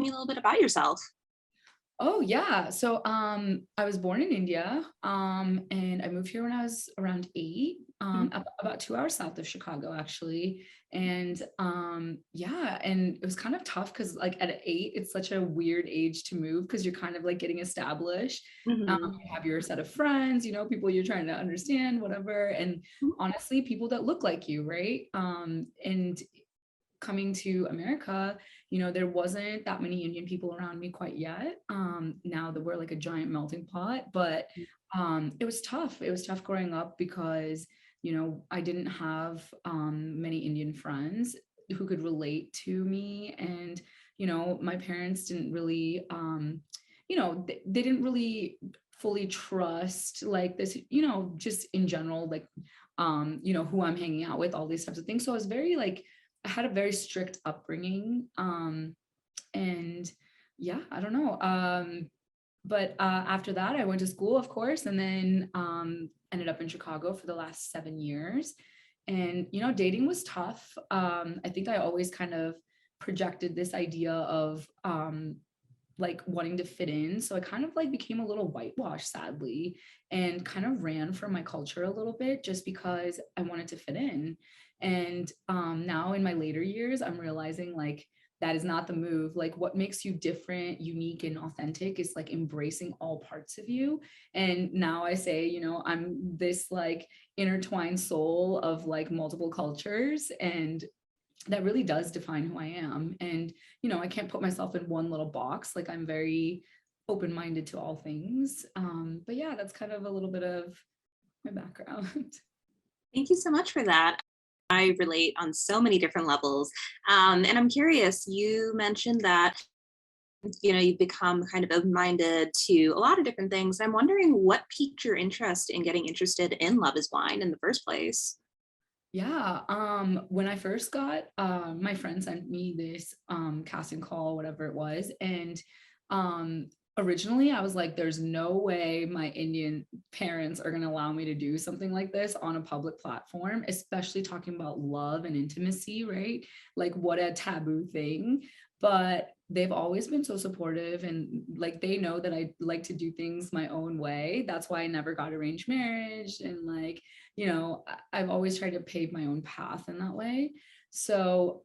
me a little bit about yourself. Oh yeah. So I was born in India. And I moved here when I was around 8, Mhm. about 2 hours south of Chicago, actually. And yeah, and it was kind of tough because like at 8, it's such a weird age to move because you're kind of like getting established. Mhm. You have your set of friends, people you're trying to understand, whatever. And Mhm. honestly, people that look like you, right? And coming to America, there wasn't that many Indian people around me quite yet. Now that we're like a giant melting pot, but it was tough. It was tough growing up because, I didn't have many Indian friends who could relate to me. And, my parents didn't really, they didn't really fully trust like this, just in general, like, who I'm hanging out with, all these types of things. So I was very like, I had a very strict upbringing. And yeah, I don't know. But after that, I went to school, of course, and then ended up in Chicago for the last 7 years. And, dating was tough. I think I always kind of projected this idea of like wanting to fit in. So I kind of like became a little whitewashed, sadly, and kind of ran from my culture a little bit just because I wanted to fit in. And now in my later years, I'm realizing like that is not the move. Like what makes you different, unique, and authentic is like embracing all parts of you. And now I say, I'm this like intertwined soul of like multiple cultures. And that really does define who I am. And, I can't put myself in one little box. Like I'm very open-minded to all things. But yeah, that's kind of a little bit of my background. Thank you so much for that. I relate on so many different levels. And I'm curious, you mentioned that, you've become kind of open-minded to a lot of different things. I'm wondering what piqued your interest in getting interested in Love is Blind in the first place. Yeah. When I first got my friend sent me this casting call, whatever it was. And um originally I was like, there's no way my Indian parents are gonna allow me to do something like this on a public platform, especially talking about love and intimacy, right? Like what a taboo thing. But they've always been so supportive, and like they know that I like to do things my own way. That's why I never got arranged marriage. And like, I've always tried to pave my own path in that way. So,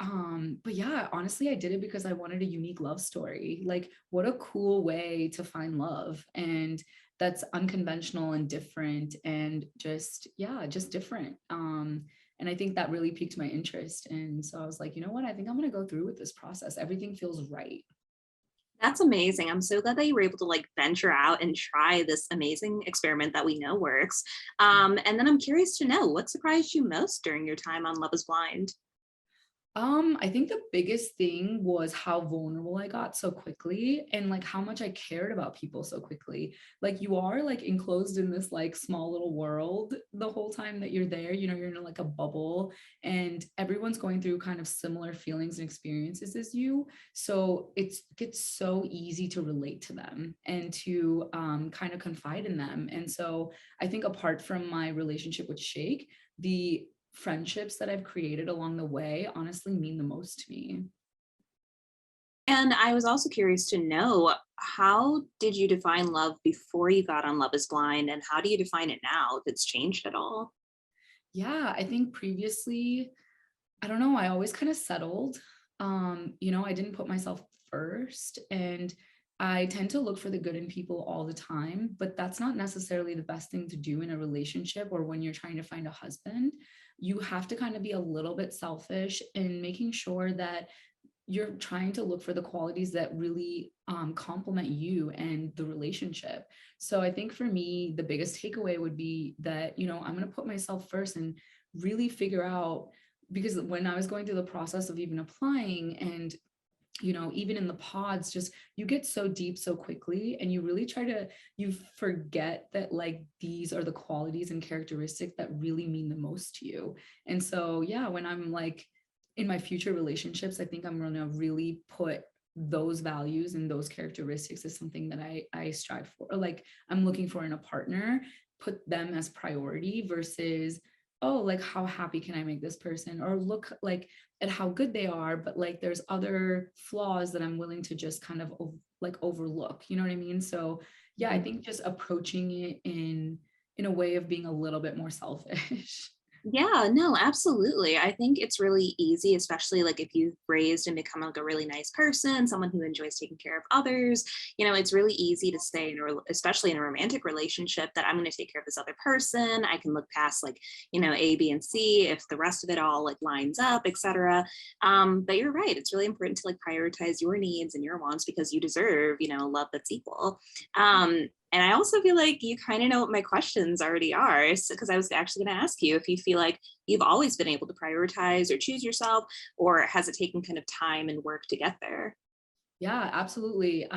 but yeah, honestly, I did it because I wanted a unique love story. Like, what a cool way to find love. And that's unconventional and different and just, yeah, just different. And I think that really piqued my interest. And so I was like, you know what? I think I'm going to go through with this process. Everything feels right. That's amazing. I'm so glad that you were able to like venture out and try this amazing experiment that we know works. And then I'm curious to know what surprised you most during your time on Love is Blind? I think the biggest thing was how vulnerable I got so quickly and like how much I cared about people so quickly. Like you are like enclosed in this like small little world the whole time that you're there, you're in like a bubble and everyone's going through kind of similar feelings and experiences as you. So it gets so easy to relate to them and to kind of confide in them. And so I think apart from my relationship with Shake, the friendships that I've created along the way honestly mean the most to me. And I was also curious to know, how did you define love before you got on Love is Blind, and how do you define it now if it's changed at all? Yeah, I think previously, I don't know, I always kind of settled. I didn't put myself first, and I tend to look for the good in people all the time, but that's not necessarily the best thing to do in a relationship or when you're trying to find a husband. You have to kind of be a little bit selfish in making sure that you're trying to look for the qualities that really complement you and the relationship. So I think for me, the biggest takeaway would be that, I'm going to put myself first and really figure out, because when I was going through the process of even applying and even in the pods, just you get so deep so quickly and you really you forget that like these are the qualities and characteristics that really mean the most to you. And so yeah, when I'm like in my future relationships, I think I'm going to really put those values and those characteristics as something that I strive for, or like I'm looking for in a partner, put them as priority versus oh, like how happy can I make this person, or look like at how good they are, but like there's other flaws that I'm willing to just kind of like overlook, you know what I mean? So yeah, I Mhm. think just approaching it in a way of being a little bit more selfish. Yeah, no, absolutely. I think it's really easy, especially like if you've raised and become like a really nice person, someone who enjoys taking care of others. It's really easy to say, especially in a romantic relationship, that I'm going to take care of this other person. I can look past like, A, B, and C if the rest of it all like lines up, etc. But you're right. It's really important to like prioritize your needs and your wants because you deserve, love that's equal. And I also feel like you kind of know what my questions already are. Because I was actually going to ask you if you feel like you've always been able to prioritize or choose yourself, or has it taken kind of time and work to get there? Yeah, absolutely.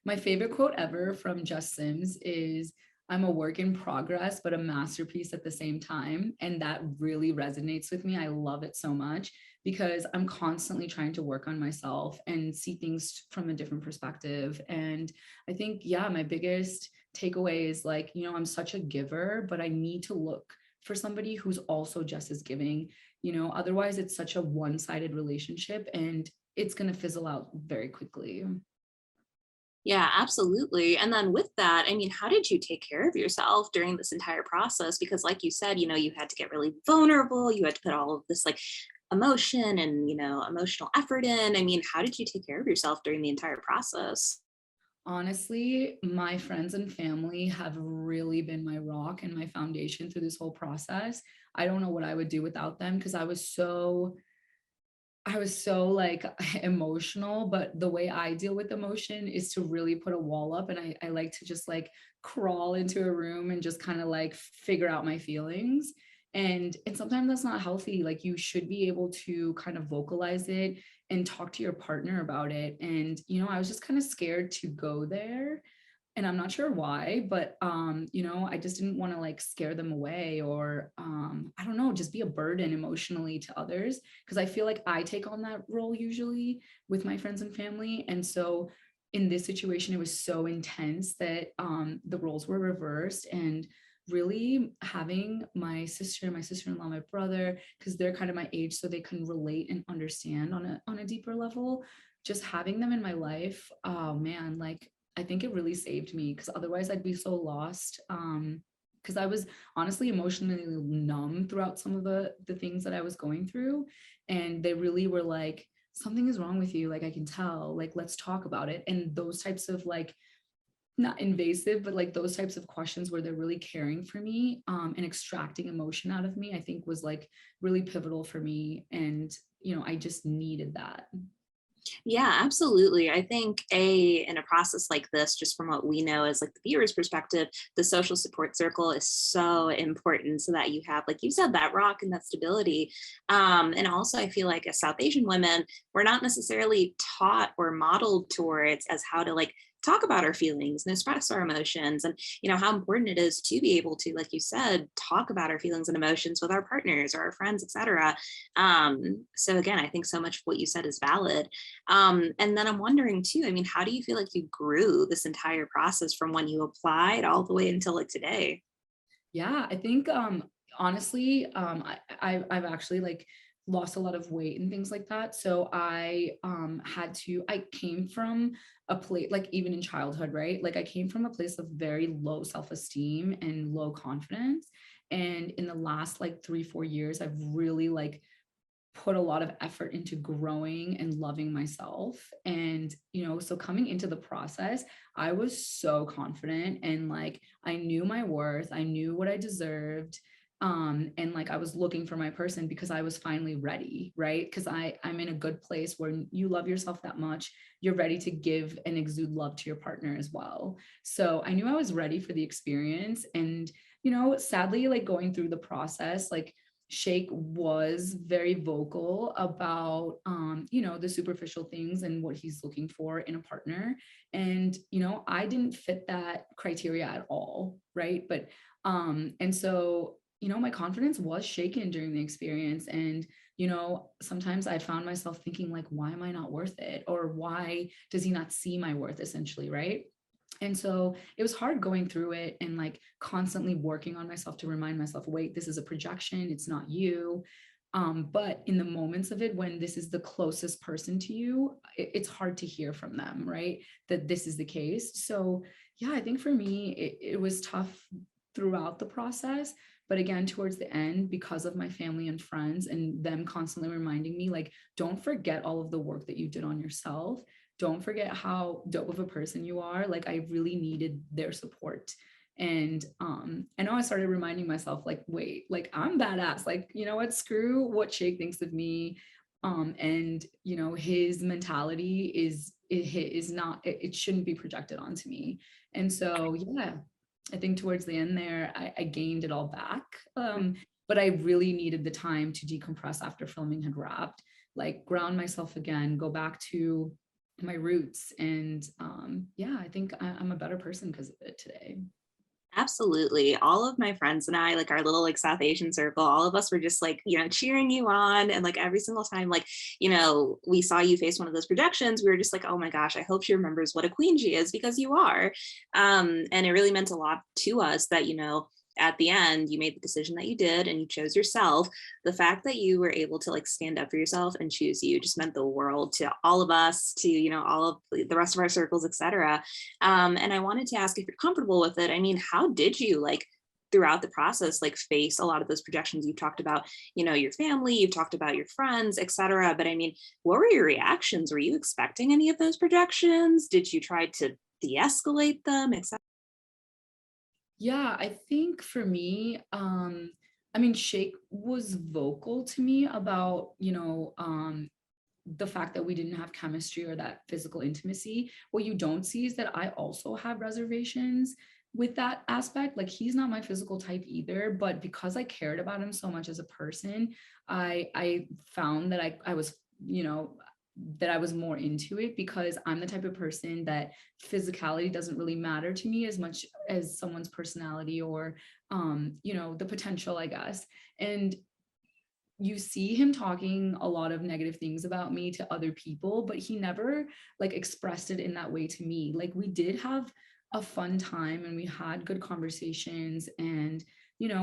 My favorite quote ever from Just Sims is, I'm a work in progress, but a masterpiece at the same time. And that really resonates with me. I love it so much because I'm constantly trying to work on myself and see things from a different perspective. And I think, yeah, my biggest takeaway is like, I'm such a giver, but I need to look for somebody who's also just as giving. Otherwise it's such a one-sided relationship, and it's going to fizzle out very quickly. Yeah, absolutely. And then with that, I mean, how did you take care of yourself during this entire process? Because, like you said, you had to get really vulnerable. You had to put all of this like emotion and, emotional effort in. I mean, how did you take care of yourself during the entire process? Honestly, my friends and family have really been my rock and my foundation through this whole process. I don't know what I would do without them because I was so like emotional, but the way I deal with emotion is to really put a wall up, and I like to just like crawl into a room and just kind of like figure out my feelings. And sometimes that's not healthy. Like you should be able to kind of vocalize it and talk to your partner about it. And I was just kind of scared to go there, and I'm not sure why, but I just didn't want to like scare them away, or I don't know, just be a burden emotionally to others, because I feel like I take on that role usually with my friends and family. And so in this situation it was so intense that the roles were reversed, and really having my sister-in-law, my brother, because they're kind of my age, so they can relate and understand on a deeper level. Just having them in my life, oh man, like I think it really saved me, because otherwise I'd be so lost. Because I was honestly emotionally numb throughout some of the things that I was going through, and they really were like, something is wrong with you. Like I can tell. Like let's talk about it. And those types of like, not invasive, but like those types of questions where they're really caring for me, and extracting emotion out of me, I think was like really pivotal for me. And I just needed that. Yeah, absolutely. I think in a process like this, just from what we know as like the viewer's perspective, the social support circle is so important so that you have, like you said, that rock and that stability. And also I feel like as South Asian women, we're not necessarily taught or modeled towards as how to like talk about our feelings and express our emotions, and how important it is to be able to, like you said, talk about our feelings and emotions with our partners or our friends, etc. So again, I think so much of what you said is valid. And then I'm wondering too, I mean, how do you feel like you grew this entire process from when you applied all the way until like today? Yeah, I think honestly, I've actually like lost a lot of weight and things like that. So I came from a place, like even in childhood, right? Like I came from a place of very low self-esteem and low confidence. And in the last like 3, 4 years, I've really like put a lot of effort into growing and loving myself. And so coming into the process, I was so confident, and like I knew my worth, I knew what I deserved. And like I was looking for my person because I was finally ready, right? Because I'm in a good place where you love yourself that much, you're ready to give and exude love to your partner as well. So I knew I was ready for the experience. And sadly, like going through the process, like Shake was very vocal about the superficial things and what he's looking for in a partner. And I didn't fit that criteria at all, right? But and so my confidence was shaken during the experience. And sometimes I found myself thinking like, why am I not worth it? Or why does he not see my worth, essentially, right? And so it was hard going through it and like constantly working on myself to remind myself, wait, this is a projection, it's not you. But in the moments of it, when this is the closest person to you, it's hard to hear from them, right? That this is the case. So yeah, I think for me, it was tough throughout the process. But again, towards the end, because of my family and friends and them constantly reminding me, like, don't forget all of the work that you did on yourself. Don't forget how dope of a person you are. Like, I really needed their support. And I know I started reminding myself, like, wait, like I'm badass. Like, you know what? Screw what Shake thinks of me. And you know, his mentality is not, it shouldn't be projected onto me. And so yeah, I think towards the end there, I gained it all back. But I really needed the time to decompress after filming had wrapped, like ground myself again, go back to my roots. And yeah, I think I'm a better person because of it today. Absolutely. All of my friends and I, like our little like South Asian circle, all of us were just like, cheering you on. And like every single time, like, we saw you face one of those projections, we were just like, oh my gosh, I hope she remembers what a queen she is because you are. And it really meant a lot to us that, at the end, you made the decision that you did and you chose yourself. The fact that you were able to like stand up for yourself and choose you just meant the world to all of us, to, all of the rest of our circles, etc. And I wanted to ask if you're comfortable with it. I mean, how did you like throughout the process like face a lot of those projections? You've talked about your family, you've talked about your friends, etc. But I mean, what were your reactions? Were you expecting any of those projections? Did you try to de-escalate them, etc.? Yeah, I think for me, I mean, Shake was vocal to me about, the fact that we didn't have chemistry or that physical intimacy. What you don't see is that I also have reservations with that aspect. Like, he's not my physical type either, but because I cared about him so much as a person, I found that I was, that I was more into it, because I'm the type of person that physicality doesn't really matter to me as much as someone's personality or the potential, I guess. And you see him talking a lot of negative things about me to other people, but he never like expressed it in that way to me. Like, we did have a fun time and we had good conversations. And,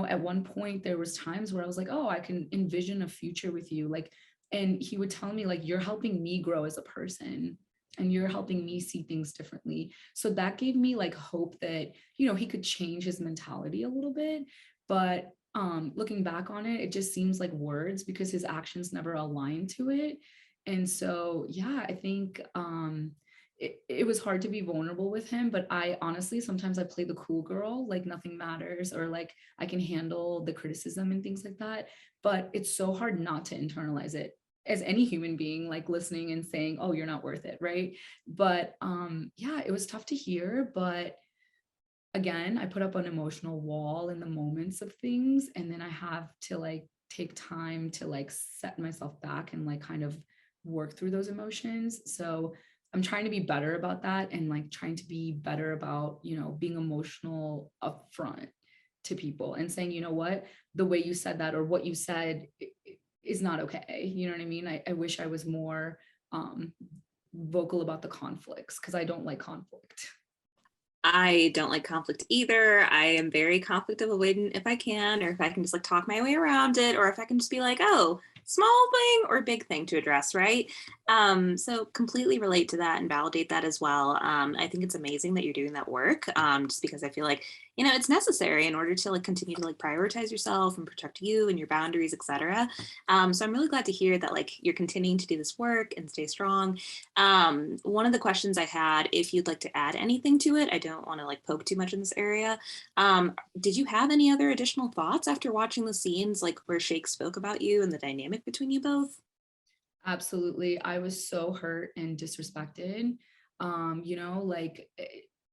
at one point there was times where I was like, oh, I can envision a future with you. Like, and he would tell me, like, you're helping me grow as a person and you're helping me see things differently. So that gave me like hope that, he could change his mentality a little bit. But looking back on it, it just seems like words because his actions never align to it. And so yeah, I think it was hard to be vulnerable with him, but I honestly sometimes I play the cool girl, like nothing matters, or like I can handle the criticism and things like that. But it's so hard not to internalize it as any human being, like listening and saying, oh, you're not worth it, right? But yeah, it was tough to hear. But again, I put up an emotional wall in the moments of things, and then I have to like take time to like set myself back and like kind of work through those emotions. So I'm trying to be better about that, and like trying to be better about, being emotional upfront to people and saying, you know what, the way you said that or what you said is not okay. You know what I mean? I wish I was more vocal about the conflicts, because I don't like conflict. I don't like conflict either. I am very conflict avoidant if I can, or if I can just like talk my way around it, or if I can just be like, oh, small thing or big thing to address, right? So completely relate to that and validate that as well. I think it's amazing that you're doing that work, just because I feel like, it's necessary in order to like continue to like prioritize yourself and protect you and your boundaries, etc. So I'm really glad to hear that like you're continuing to do this work and stay strong. One of the questions I had, if you'd like to add anything to it, I don't want to like poke too much in this area. Did you have any other additional thoughts after watching the scenes, like where Shake spoke about you and the dynamic between you both? Absolutely. I was so hurt and disrespected. Like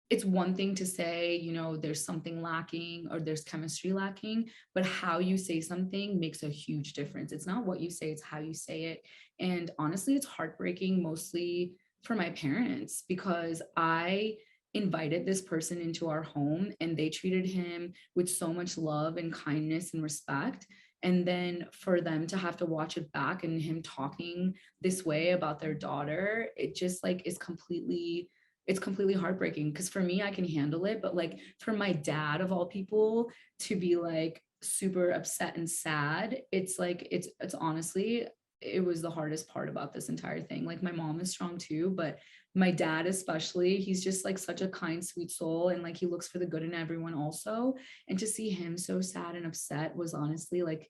it's one thing to say, there's something lacking or there's chemistry lacking, but how you say something makes a huge difference. It's not what you say, it's how you say it. And honestly, it's heartbreaking mostly for my parents, because I invited this person into our home and they treated him with so much love and kindness and respect. And then for them to have to watch it back and him talking this way about their daughter, it just like is completely it's completely heartbreaking, because for me, I can handle it, but like for my dad of all people to be like super upset and sad, it's like it's honestly, it was the hardest part about this entire thing. Like my mom is strong too, but my dad especially, he's just like such a kind, sweet soul, and like he looks for the good in everyone also. And to see him so sad and upset was honestly like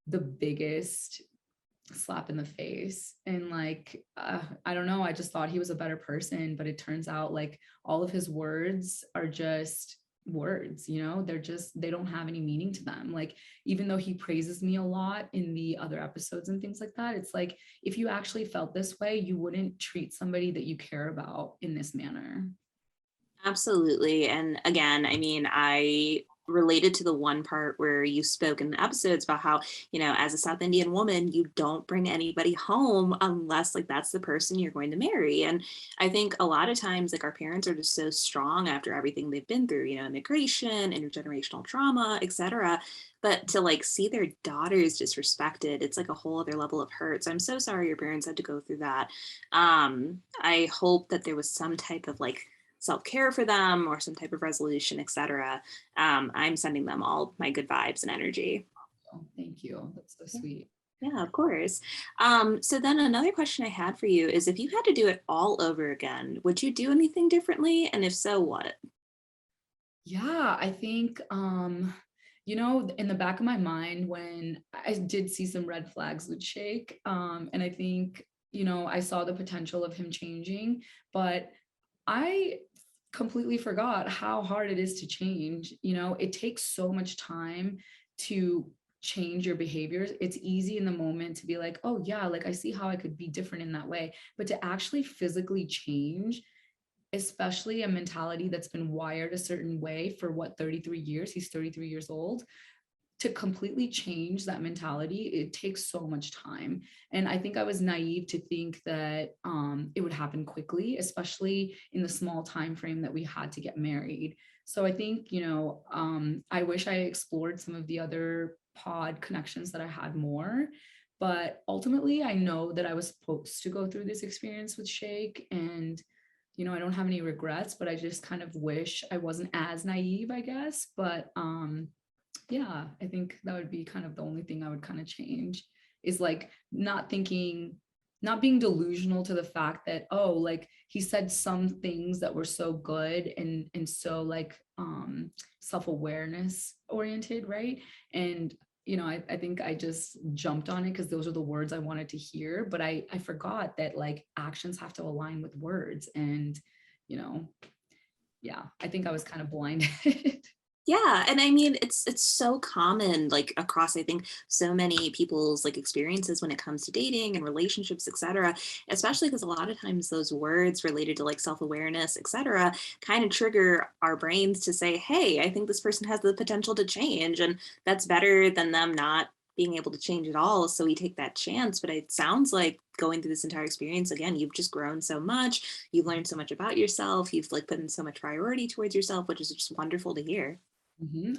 the biggest slap in the face. And like I don't know, I just thought he was a better person, but it turns out like all of his words are just words, you know, they're just, they don't have any meaning to them. Like even though he praises me a lot in the other episodes and things like that, it's like if you actually felt this way, you wouldn't treat somebody that you care about in this manner. Absolutely. And again, I mean, I related to the one part where you spoke in the episodes about how, as a South Indian woman, you don't bring anybody home unless like that's the person you're going to marry. And I think a lot of times like our parents are just so strong after everything they've been through, immigration, intergenerational trauma, etc. But to like see their daughters disrespected, it's like a whole other level of hurt. So I'm so sorry your parents had to go through that. I hope that there was some type of like self-care for them or some type of resolution, etc. I'm sending them all my good vibes and energy. Oh, thank you, that's so sweet. Yeah, of course. So then another question I had for you is if you had to do it all over again, would you do anything differently? And if so, what? Yeah, I think you know, in the back of my mind when I did see some red flags with Shake, and I think, you know, I saw the potential of him changing, but I completely forgot how hard it is to change. You know, it takes so much time to change your behaviors. It's easy in the moment to be like, oh yeah, like I see how I could be different in that way, but to actually physically change, especially a mentality that's been wired a certain way for what, 33 years, he's 33 years old, to completely change that mentality, it takes so much time. And I think I was naive to think that it would happen quickly, especially in the small time frame that we had to get married. So I think, you know, I wish I explored some of the other pod connections that I had more. But ultimately, I know that I was supposed to go through this experience with Shake, and you know, I don't have any regrets, but I just kind of wish I wasn't as naive, I guess. But yeah, I think that would be kind of the only thing I would kind of change, is like not thinking, not being delusional to the fact that, oh, like he said some things that were so good and so like self-awareness oriented, right? And you know, I think I just jumped on it because those are the words I wanted to hear, but I forgot that like actions have to align with words. And you know, yeah, I think I was kind of blinded. Yeah, and I mean it's so common like across I think so many people's like experiences when it comes to dating and relationships, etc. Especially because a lot of times those words related to like self-awareness, etc., kind of trigger our brains to say, "Hey, I think this person has the potential to change," and that's better than them not being able to change at all. So we take that chance. But it sounds like going through this entire experience again, you've just grown so much, you've learned so much about yourself, you've like put in so much priority towards yourself, which is just wonderful to hear.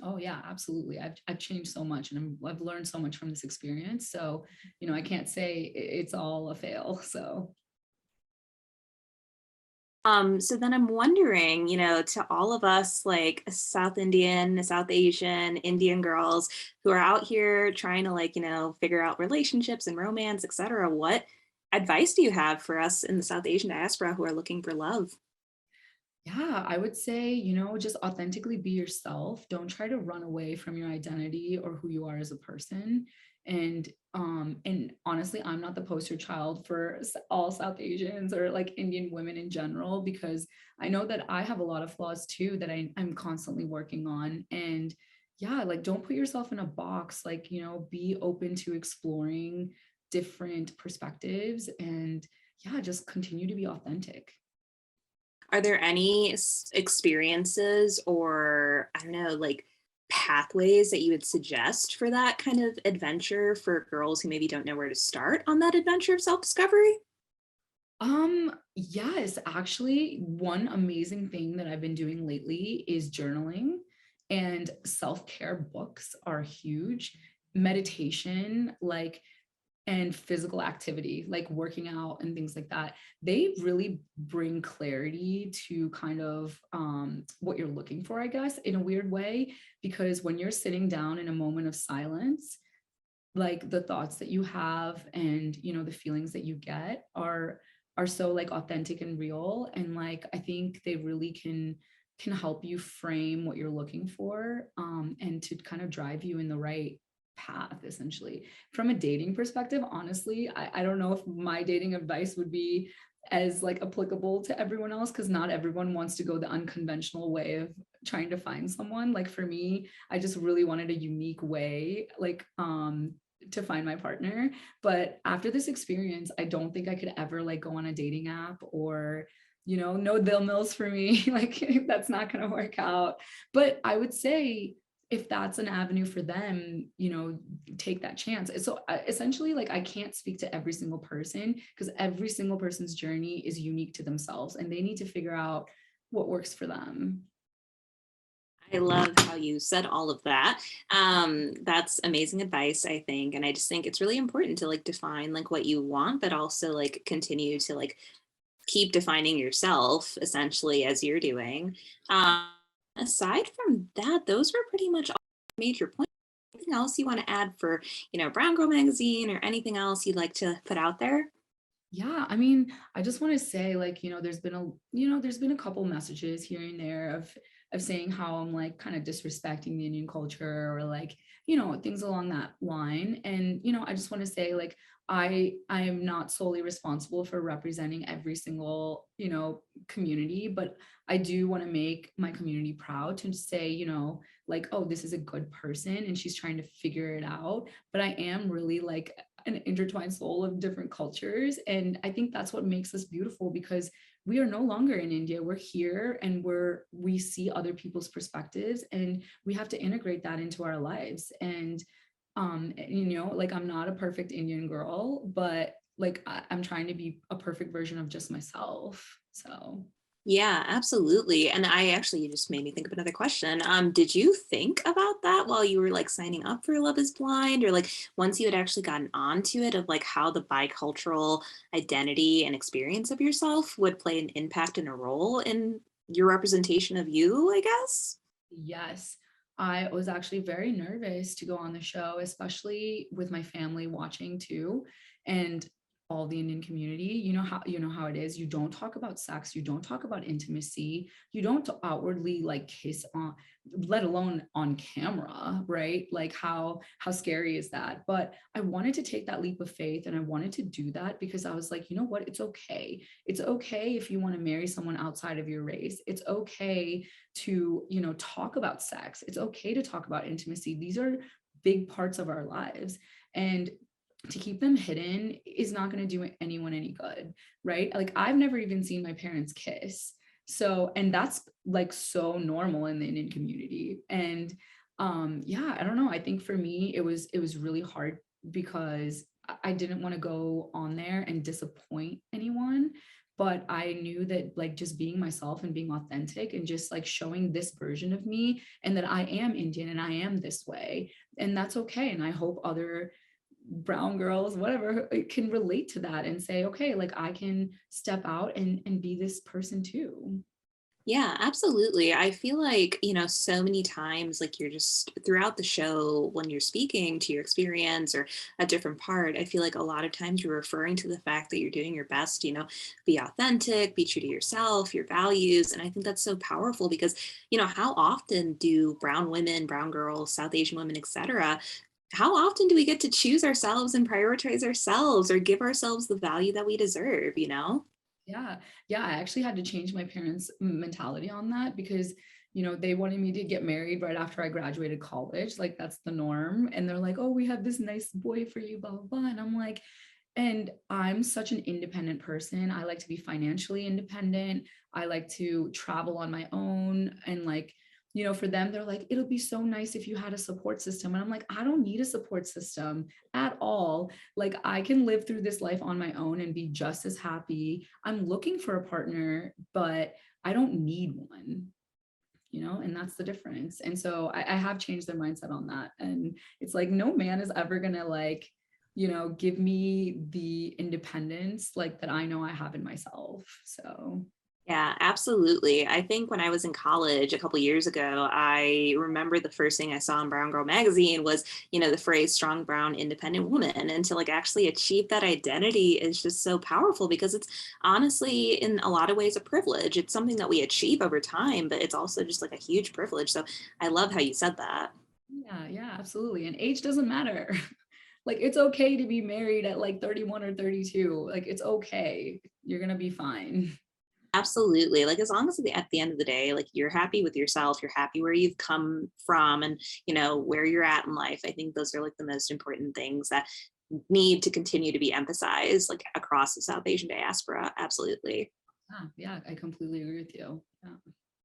Oh yeah, absolutely. I've changed so much, and I've learned so much from this experience. So, you know, I can't say it's all a fail. So, So then I'm wondering, to all of us like South Indian, South Asian, Indian girls who are out here trying to like, figure out relationships and romance, etc., what advice do you have for us in the South Asian diaspora who are looking for love? yeah, I would say, you know, just authentically be yourself. Don't try to run away from your identity or who you are as a person. And honestly, I'm not the poster child for all South Asians or like Indian women in general, because I know that I have a lot of flaws too that I'm constantly working on. And yeah, like don't put yourself in a box. Like, you know, be open to exploring different perspectives, and yeah, just continue to be authentic. Are there any experiences or, I don't know, like pathways that you would suggest for that kind of adventure for girls who maybe don't know where to start on that adventure of self discovery? Yes, actually, one amazing thing that I've been doing lately is journaling, and self-care books are huge. Meditation, like, and physical activity, like working out and things like that, they really bring clarity to kind of what you're looking for, I guess, in a weird way, because when you're sitting down in a moment of silence, like the thoughts that you have and the feelings that you get are so like authentic and real, and like I think they really can help you frame what you're looking for, and to kind of drive you in the right path essentially. From a dating perspective, honestly, I don't know if my dating advice would be as like applicable to everyone else, because not everyone wants to go the unconventional way of trying to find someone. Like for me, I just really wanted a unique way, like to find my partner. But after this experience, I don't think I could ever like go on a dating app, or no Bill Mills for me. Like that's not going to work out. But I would say if that's an avenue for them, take that chance. So essentially, like I can't speak to every single person, because every single person's journey is unique to themselves and they need to figure out what works for them. I love how you said all of that. That's amazing advice, I think. And I just think it's really important to like define like what you want, but also like continue to like keep defining yourself essentially as you're doing. Um, Aside from that, those were pretty much all major points. Anything else you want to add for, Brown Girl Magazine or anything else you'd like to put out there? Yeah, I mean, I just want to say, like, there's been a couple messages here and there of saying how I'm like kind of disrespecting the Indian culture, or like, things along that line. And, I just want to say, like, I am not solely responsible for representing every single, community, but I do want to make my community proud to say, like, oh, this is a good person and she's trying to figure it out. But I am really like an intertwined soul of different cultures. And I think that's what makes us beautiful, because we are no longer in India. We're here and we see other people's perspectives, and we have to integrate that into our lives. And like I'm not a perfect Indian girl, but like I'm trying to be a perfect version of just myself. So Yeah, absolutely. And I actually, you just made me think of another question. Did you think about that while you were like signing up for Love is Blind, or like once you had actually gotten onto it, of like how the bicultural identity and experience of yourself would play an impact and a role in your representation of you, I guess? yes, I was actually very nervous to go on the show, especially with my family watching too. And all the Indian community, you know how it is. You don't talk about sex, you don't talk about intimacy, you don't outwardly like kiss on, let alone on camera, right? Like how scary is that? But I wanted to take that leap of faith, and I wanted to do that because I was like, you know what? It's okay. It's okay if you want to marry someone outside of your race. It's okay to talk about sex. It's okay to talk about intimacy. These are big parts of our lives, and to keep them hidden is not going to do anyone any good, right? Like I've never even seen my parents kiss. So, and that's like so normal in the Indian community. And yeah, I don't know, I think for me it was really hard, because I didn't want to go on there and disappoint anyone. But I knew that like just being myself and being authentic and just like showing this version of me, and that I am Indian and I am this way, and that's okay. And I hope other brown girls, whatever, can relate to that and say, okay, like I can step out and be this person too. Yeah, absolutely. I feel like, so many times, like you're just throughout the show when you're speaking to your experience or a different part, I feel like a lot of times you're referring to the fact that you're doing your best, be authentic, be true to yourself, your values. And I think that's so powerful because, how often do brown women, brown girls, South Asian women, etc., how often do we get to choose ourselves and prioritize ourselves or give ourselves the value that we deserve, Yeah. Yeah. I actually had to change my parents' mentality on that, because, they wanted me to get married right after I graduated college. Like that's the norm. And they're like, oh, we have this nice boy for you, blah, blah, blah. And I'm like, and I'm such an independent person. I like to be financially independent. I like to travel on my own. And like, for them, they're like, it'll be so nice if you had a support system. And I'm like, I don't need a support system at all. Like, I can live through this life on my own and be just as happy. I'm looking for a partner, but I don't need one, and that's the difference. And so I have changed their mindset on that. And it's like, no man is ever going to like give me the independence like that I know I have in myself. So Yeah, absolutely. I think when I was in college a couple years ago, I remember the first thing I saw in Brown Girl magazine was, the phrase strong brown independent woman. And to like actually achieve that identity is just so powerful because it's honestly in a lot of ways a privilege. It's something that we achieve over time, but it's also just like a huge privilege. So I love how you said that. yeah, yeah, absolutely. And age doesn't matter. Like it's okay to be married at like 31 or 32. Like it's okay. You're gonna be fine. Absolutely. Like as long as at the end of the day, like you're happy with yourself, you're happy where you've come from and where you're at in life. I think those are like the most important things that need to continue to be emphasized like across the South Asian diaspora. Absolutely. Yeah, yeah, I completely agree with you. Yeah.